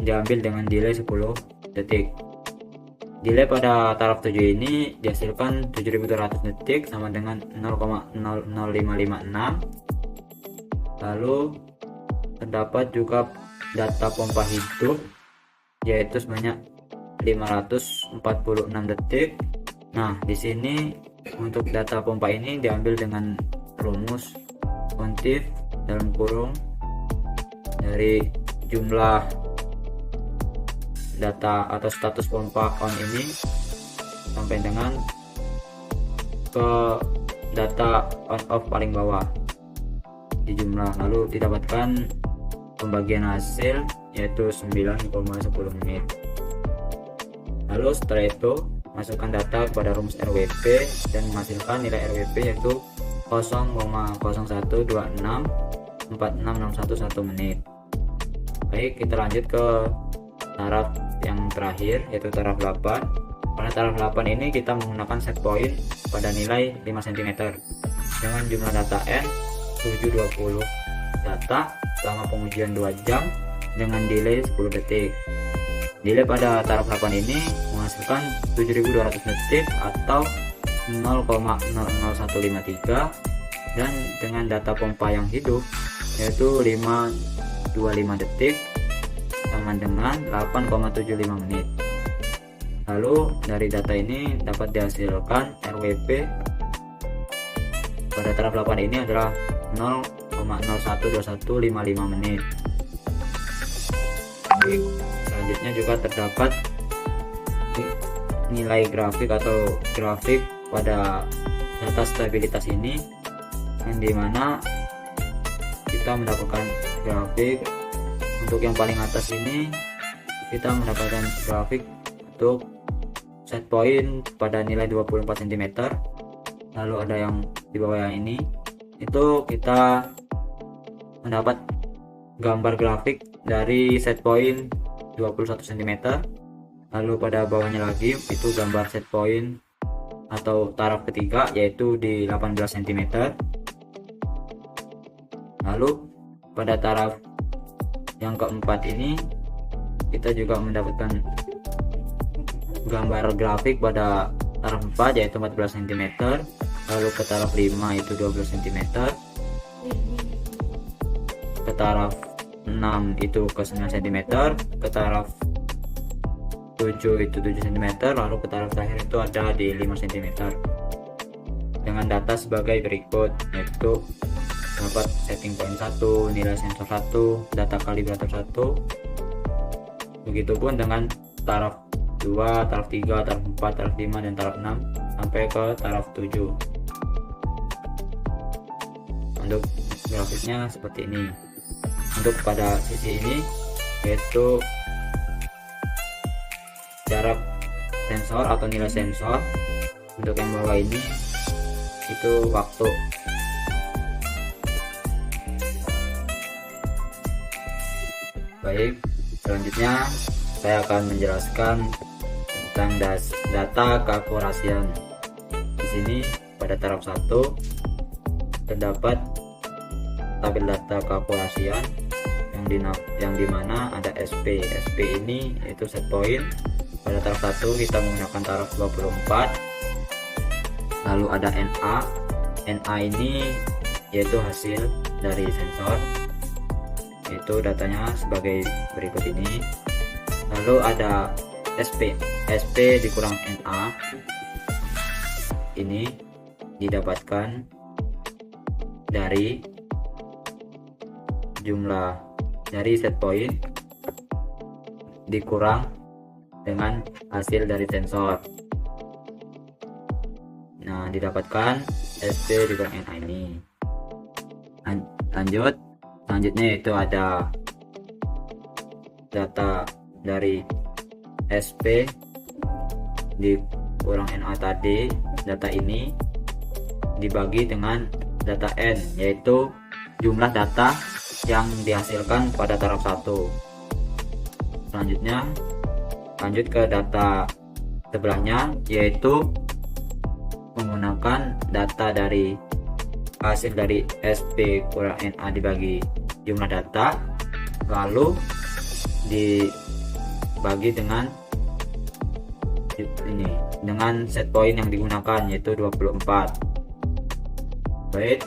Speaker 2: diambil dengan delay 10 detik. Delay pada taraf 7 ini dihasilkan 7200 detik sama dengan 0,00556. Lalu terdapat juga data pompa hidup yaitu sebanyak 546 detik. Nah, di sini untuk data pompa ini diambil dengan rumus kontif dalam kurung dari jumlah data atau status pompa on ini sampai dengan ke data on off paling bawah di jumlah, lalu didapatkan pembagian hasil yaitu 9,10 menit. Lalu setelah itu masukkan data kepada rumus RWP dan menghasilkan nilai RWP yaitu 0,01264661 menit. Baik, kita lanjut ke taraf yang terakhir yaitu taraf 8. Pada taraf 8 ini kita menggunakan set point pada nilai 5 cm dengan jumlah data N 720 data, selama pengujian 2 jam dengan delay 10 detik. Delay pada taraf 8 ini menghasilkan 7200 detik atau 0,00153 dan dengan data pompa yang hidup yaitu 525 detik sama dengan 8,75 menit. Lalu dari data ini dapat dihasilkan RWP pada taraf 8 ini adalah 0,012155 menit. Baik, selanjutnya juga terdapat nilai grafik atau grafik pada data stabilitas ini, yang dimana kita mendapatkan grafik untuk yang paling atas ini kita mendapatkan grafik untuk set point pada nilai 24 cm. Lalu ada yang di bawah yang ini itu kita mendapat gambar grafik dari set point 21 cm. Lalu pada bawahnya lagi itu gambar set point atau taraf ketiga yaitu di 18 cm. Lalu pada taraf yang keempat ini kita juga mendapatkan gambar grafik pada taraf 4 yaitu 14 cm. Lalu ke taraf 5 itu 12 cm, ke taraf 6 itu ke 9 cm, ke taraf 7 itu 7 cm, lalu ke taraf terakhir itu ada di 5 cm dengan data sebagai berikut, yaitu dapat setting point 1, nilai sensor 1, data kalibrator 1. Begitupun dengan taraf 2, taraf 3, taraf 4, taraf 5 dan taraf 6 sampai ke taraf 7. Untuk grafiknya seperti ini. Untuk pada sisi ini yaitu jarak sensor atau nilai sensor. Untuk yang bawah ini itu waktu. Baik, selanjutnya saya akan menjelaskan tentang data keakurasian. Di sini pada taraf 1 terdapat tabel data keakurasian yang dimana ada SP. SP ini yaitu set point. Pada taraf 1 kita menggunakan taraf 24. Lalu ada NA. NA ini yaitu hasil dari sensor. Itu datanya sebagai berikut ini. Lalu ada SP. SP dikurang NA. Ini didapatkan dari jumlah dari set point dikurang dengan hasil dari sensor. Nah, didapatkan SP dikurang NA ini. Selanjutnya itu ada data dari SP dikurang NA tadi. Data ini dibagi dengan data N, yaitu jumlah data yang dihasilkan pada taraf 1. Selanjutnya lanjut ke data sebelahnya, yaitu menggunakan data dari hasil dari SP kurang NA dibagi jumlah data, lalu dibagi dengan ini dengan set point yang digunakan, yaitu 24. Baik,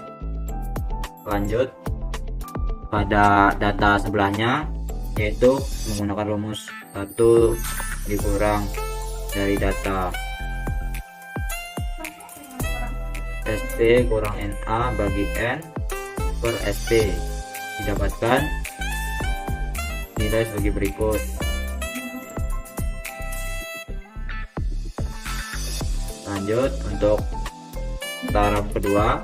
Speaker 2: lanjut pada data sebelahnya, yaitu menggunakan rumus 1 dikurang dari data SP kurang NA bagi N per SP, didapatkan nilai sebagai berikut. Lanjut untuk taraf kedua.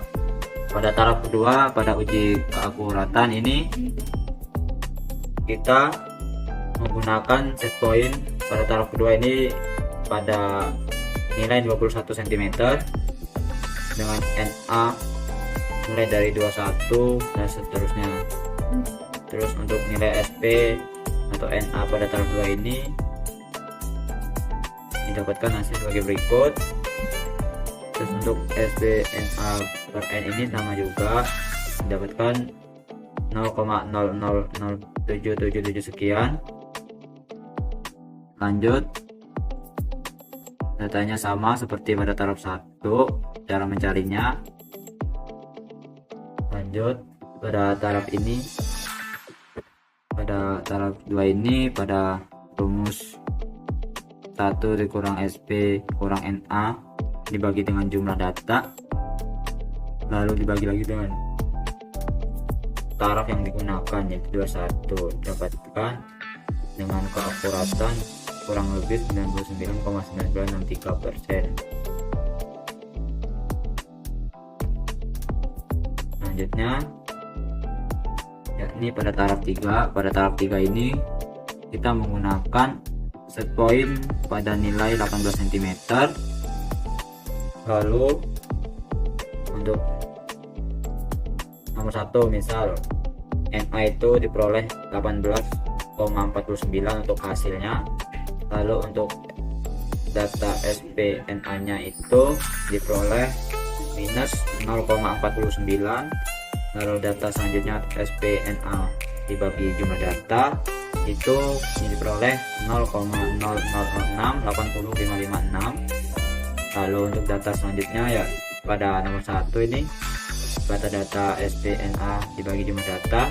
Speaker 2: Pada taraf kedua, pada uji keakuratan ini kita menggunakan set point pada taraf kedua ini pada nilai 21 cm dengan NA mulai dari 21 dan seterusnya. Terus untuk nilai SP atau NA pada taraf 2 ini didapatkan hasil sebagai berikut. Terus untuk SP NA per N ini sama juga, didapatkan 0,0007777 sekian. Lanjut, datanya sama seperti pada taraf 1, cara mencarinya. Lanjut pada taraf ini, pada taraf 2 ini pada rumus 1 dikurang SP kurang NA dibagi dengan jumlah data, lalu dibagi lagi dengan taraf yang digunakan, yaitu 21, dapatkan dengan keakuratan kurang lebih 99,9963%. Selanjutnya yakni pada taraf 3. Pada taraf 3 ini kita menggunakan set point pada nilai 18 cm. Lalu untuk nomor 1 misal NA itu diperoleh 18,49 untuk hasilnya. Lalu untuk data SP NA nya itu diperoleh minus 0,49. Lalu data selanjutnya SP NA dibagi jumlah data itu diperoleh 0,00680,556. Lalu untuk data selanjutnya ya pada nomor 1 ini pada data SP NA dibagi jumlah data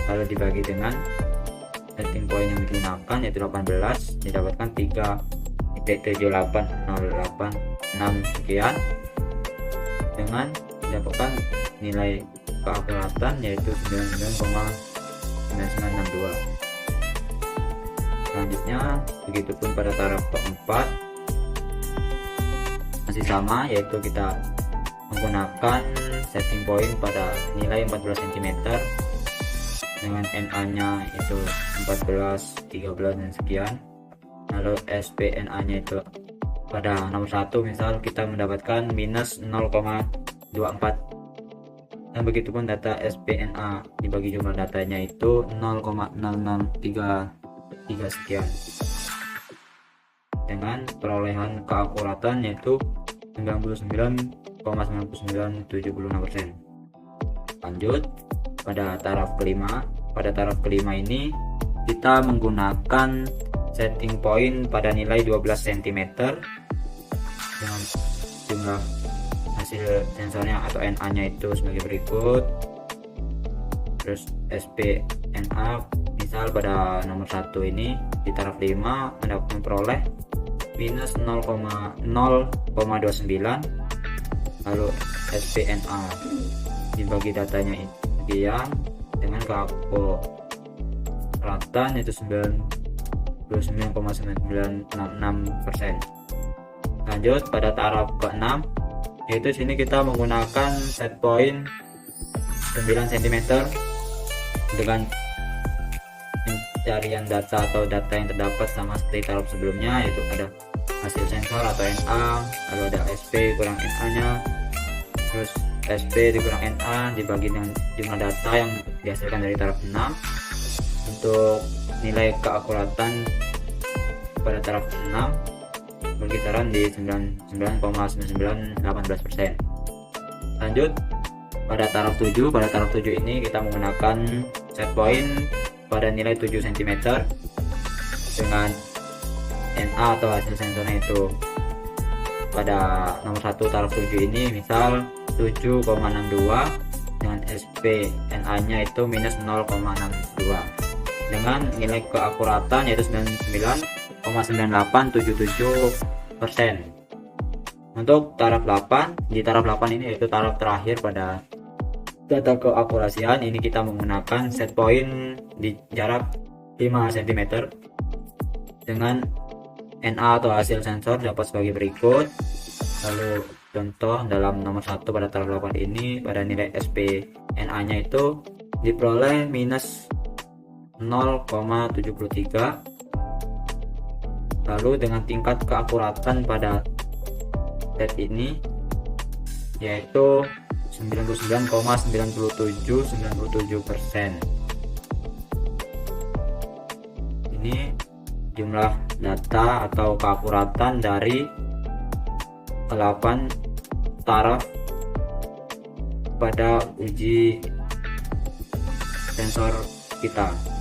Speaker 2: lalu dibagi dengan setting point yang digunakan, yaitu 18, didapatkan 3.78086 sekian, dengan didapatkan nilai keakuratan yaitu 99,9962. Selanjutnya begitupun pada taraf keempat masih sama, yaitu kita menggunakan setting point pada nilai 14 cm dengan NA nya itu 14, 13 dan sekian. Lalu SP NA nya itu pada nomor 1 misal kita mendapatkan minus 0,24, dan begitupun data SP NA dibagi jumlah datanya itu 0,0033 sekian, dengan perolehan keakuratan yaitu 99,9976%. Lanjut pada taraf kelima. Pada taraf kelima ini kita menggunakan setting point pada nilai 12 cm dengan jumlah hasil sensornya atau NA nya itu sebagai berikut. Terus SP NA misal pada nomor 1 ini di taraf 5 memperoleh minus 0,29. Lalu SP NA dibagi datanya sekian dengan keakuratan yaitu 99,9966%. Lanjut pada taraf ke-6, yaitu sini kita menggunakan set point 9 cm dengan pencarian data atau data yang terdapat sama seperti taraf sebelumnya, yaitu ada hasil sensor atau NA, lalu ada SP kurang NA nya, terus SP dikurang NA dibagi dengan jumlah data yang dihasilkan dari taraf 6. Untuk nilai keakuratan pada taraf 6 berkitaran di 99,9918%. Lanjut pada taraf 7. Pada taraf 7 ini kita menggunakan set point pada nilai 7 cm dengan NA atau hasil sensornya itu pada nomor 1 taraf 7 ini misal 7,62 dengan SP NA nya itu minus 0,62 dengan nilai keakuratan yaitu 99,9877%. Untuk taraf 8, di taraf 8 ini yaitu taraf terakhir pada data keakurasian, ini kita menggunakan set point di jarak 5 cm dengan NA atau hasil sensor dapat sebagai berikut. Lalu contoh dalam nomor 1 pada taraf 8 ini pada nilai SP NA nya itu diperoleh minus 0,73. lalu dengan tingkat keakuratan pada set ini yaitu 99,9797%. Ini jumlah data atau keakuratan dari 8 taraf pada uji sensor kita.